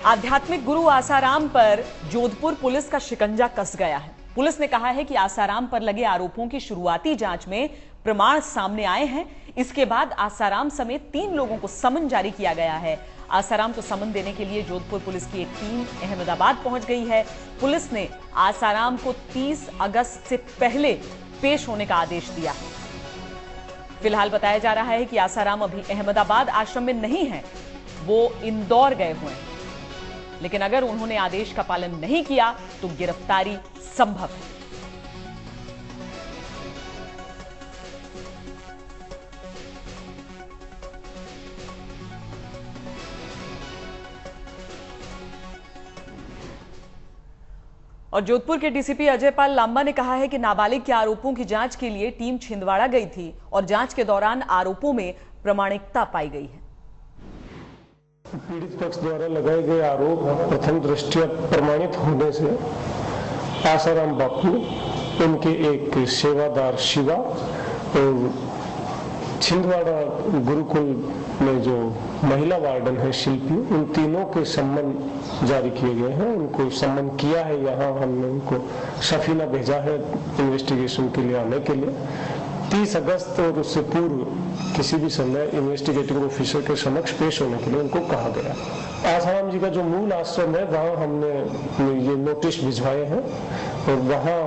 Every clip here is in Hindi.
आध्यात्मिक गुरु आसाराम पर जोधपुर पुलिस का शिकंजा कस गया है। पुलिस ने कहा है कि आसाराम पर लगे आरोपों की शुरुआती जांच में प्रमाण सामने आए हैं। इसके बाद आसाराम समेत 3 लोगों को समन जारी किया गया है। आसाराम को समन देने के लिए जोधपुर पुलिस की एक टीम अहमदाबाद पहुंच गई है। पुलिस ने आसाराम को 30 अगस्त से पहले पेश होने का आदेश दिया है। फिलहाल बताया जा रहा है कि आसाराम अभी अहमदाबाद आश्रम में नहीं है, वो इंदौर गए हुए हैं। लेकिन अगर उन्होंने आदेश का पालन नहीं किया तो गिरफ्तारी संभव है। और जोधपुर के डीसीपी अजय पाल लांबा ने कहा है कि नाबालिग के आरोपों की जांच के लिए टीम छिंदवाड़ा गई थी और जांच के दौरान आरोपों में प्रामाणिकता पाई गई है। पीड़ित पक्ष द्वारा लगाए गए आरोप प्रथम दृष्टया प्रमाणित होने से आसाराम बापू, उनके एक सेवादार शिवा और छिंदवाड़ा गुरुकुल में जो महिला वार्डन है शिल्पी, उन तीनों के सम्मन जारी किए गए हैं। उनको सम्मन किया है, यहाँ हमने उनको सफीना भेजा है इन्वेस्टिगेशन के लिए आने के लिए। 30 अगस्त और उससे पूर्व किसी भी समय इन्वेस्टिगेटिंग ऑफिसर के समक्ष पेश होने के लिए उनको कहा गया। आसाराम जी का जो मूल आश्रम है वहाँ हमने ये नोटिस भिजवाए हैं और वहाँ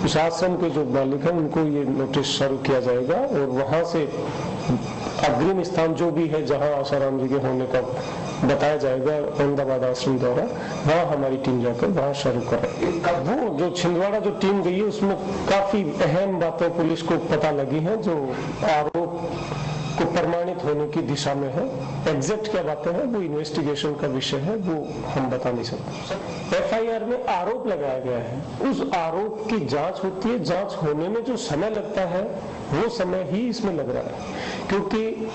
उस आश्रम के जो मालिक हैं उनको ये नोटिस सर्व किया जाएगा और वहाँ से अग्रिम स्थान जो भी है जहाँ आसाराम जी के होने का बताया जाएगा अहमदाबाद आश्रम द्वारा, वहाँ हमारी टीम जाकर वहाँ शुरू करेगी। वो जो छिंदवाड़ा जो टीम गई है उसमें काफी अहम बातें पुलिस को पता लगी हैं जो आरोप को प्रमाणित होने की दिशा में है। एग्जैक्ट क्या बातें हैं वो इन्वेस्टिगेशन का विषय है, वो हम बता नहीं सकते। एफआईआर में आरोप लगाया गया है, उस आरोप की जांच होती है। जांच होने में जो समय लगता है वो समय ही इसमें लग रहा है, क्योंकि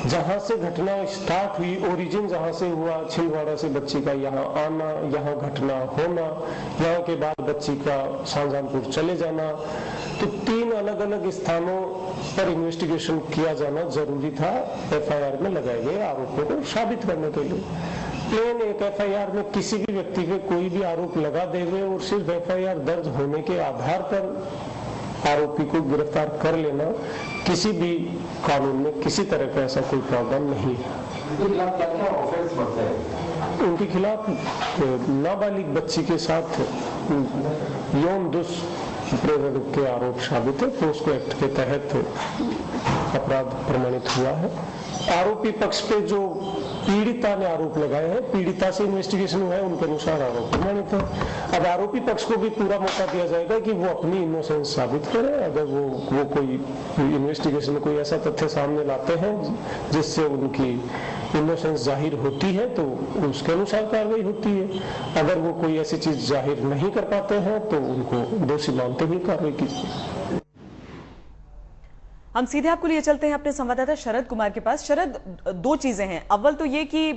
जहां से घटना स्टार्ट हुई, ओरिजिन जहां से हुआ, छिंदवाड़ा से बच्ची का यहाँ आना, यहाँ घटना होना, यहाँ के बाद बच्ची का शाहजहांपुर चले जाना, तो 3 अलग अलग स्थानों पर इन्वेस्टिगेशन किया जाना जरूरी था एफआईआर में लगाए गए आरोपों को साबित करने के लिए। प्लेन एक एफआईआर में किसी भी व्यक्ति पे कोई भी आरोप लगा देंगे और सिर्फ एफआईआर दर्ज होने के आधार पर आरोपी को गिरफ्तार कर लेना किसी भी कानून में किसी तरह का ऐसा कोई प्रावधान नहीं है। उनके खिलाफ नाबालिग बच्ची के साथ यौन दुष्प्रयोग के आरोप साबित है, पोस्को एक्ट के तहत अपराध प्रमाणित हुआ है। आरोपी पक्ष पे जो पीड़िता ने आरोप लगाए हैं, पीड़िता से इन्वेस्टिगेशन हुआ है, उनके अनुसार आरोप प्रमाणित है। अब आरोपी पक्ष को भी पूरा मौका दिया जाएगा कि वो अपनी इनोसेंस साबित करे। अगर वो कोई इन्वेस्टिगेशन में कोई ऐसा तथ्य सामने लाते हैं जिससे उनकी इनोसेंस जाहिर होती है तो उसके अनुसार कार्रवाई होती है। अगर वो कोई ऐसी चीज जाहिर नहीं कर पाते हैं तो उनको दोषी मानते हुए कार्रवाई कीजिए। हम सीधे आपको लिए चलते हैं अपने संवाददाता शरद कुमार के पास। शरद, 2 चीजें हैं। अव्वल तो ये कि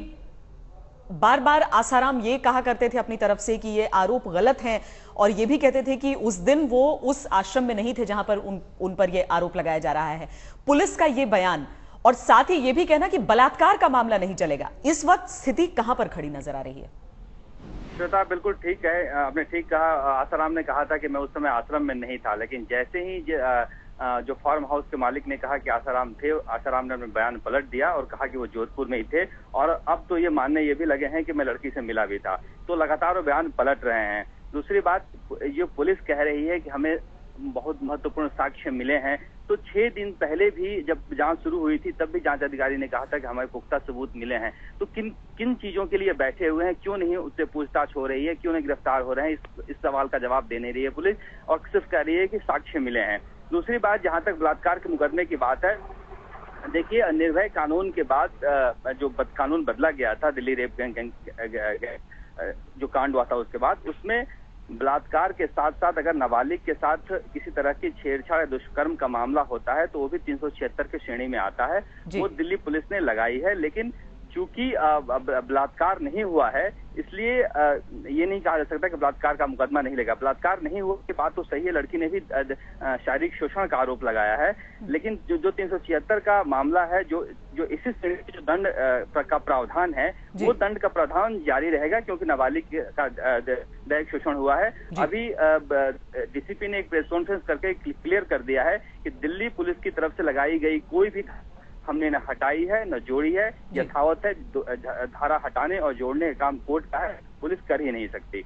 बार बार आसाराम ये कहा करते थे अपनी तरफ से कि ये आरोप गलत हैं और ये भी कहते थे कि उस दिन वो उस आश्रम में नहीं थे जहां पर उन पर ये आरोप लगाया जा रहा है। पुलिस का ये बयान और साथ ही ये भी कहना कि बलात्कार का मामला नहीं चलेगा, इस वक्त स्थिति कहां पर खड़ी नजर आ रही है? श्वेता, बिल्कुल ठीक है, आपने ठीक कहा। आसाराम ने कहा था कि मैं उस समय आश्रम में नहीं था, लेकिन जैसे ही जो फार्म हाउस के मालिक ने कहा कि आसाराम थे, आसाराम ने अपना बयान पलट दिया और कहा कि वो जोधपुर में ही थे। और अब तो ये मानने ये भी लगे हैं कि मैं लड़की से मिला भी था। तो लगातार वो बयान पलट रहे हैं। दूसरी बात, ये पुलिस कह रही है कि हमें बहुत महत्वपूर्ण साक्ष्य मिले हैं। तो 6 दिन पहले भी जब जांच शुरू हुई थी तब भी जांच अधिकारी ने कहा था कि हमें पुख्ता सबूत मिले हैं। तो किन चीजों के लिए बैठे हुए हैं, क्यों नहीं उससे पूछताछ हो रही है, क्यों नहीं गिरफ्तार हो रहे हैं, इस सवाल का जवाब दे नहीं रही है पुलिस और सिर्फ कह रही है कि साक्ष्य मिले हैं। दूसरी बात, जहां तक बलात्कार के मुकदमे की बात है, देखिए निर्भया कानून के बाद जो कानून बदला गया था, दिल्ली रेप गैंग जो कांड हुआ था उसके बाद, उसमें बलात्कार के साथ साथ अगर नाबालिग के साथ किसी तरह की छेड़छाड़ या दुष्कर्म का मामला होता है तो वो भी 376 की श्रेणी में आता है। वो दिल्ली पुलिस ने लगाई है। लेकिन चूंकि बलात्कार नहीं हुआ है, इसलिए ये नहीं कहा जा सकता कि बलात्कार का मुकदमा नहीं लगा। बलात्कार नहीं हुआ की बात तो सही है, लड़की ने भी शारीरिक शोषण का आरोप लगाया है, लेकिन जो 376 का मामला है, जो इसी श्रेणी के जो दंड का प्रावधान है, वो दंड का प्रावधान जारी रहेगा, क्योंकि नाबालिग का दैहिक शोषण हुआ है। अभी डीसीपी ने एक प्रेस कॉन्फ्रेंस करके क्लियर कर दिया है कि दिल्ली पुलिस की तरफ से लगाई गई कोई भी हमने न हटाई है न जोड़ी है, यथावत है। धारा हटाने और जोड़ने का काम कोर्ट का है, पुलिस कर ही नहीं सकती।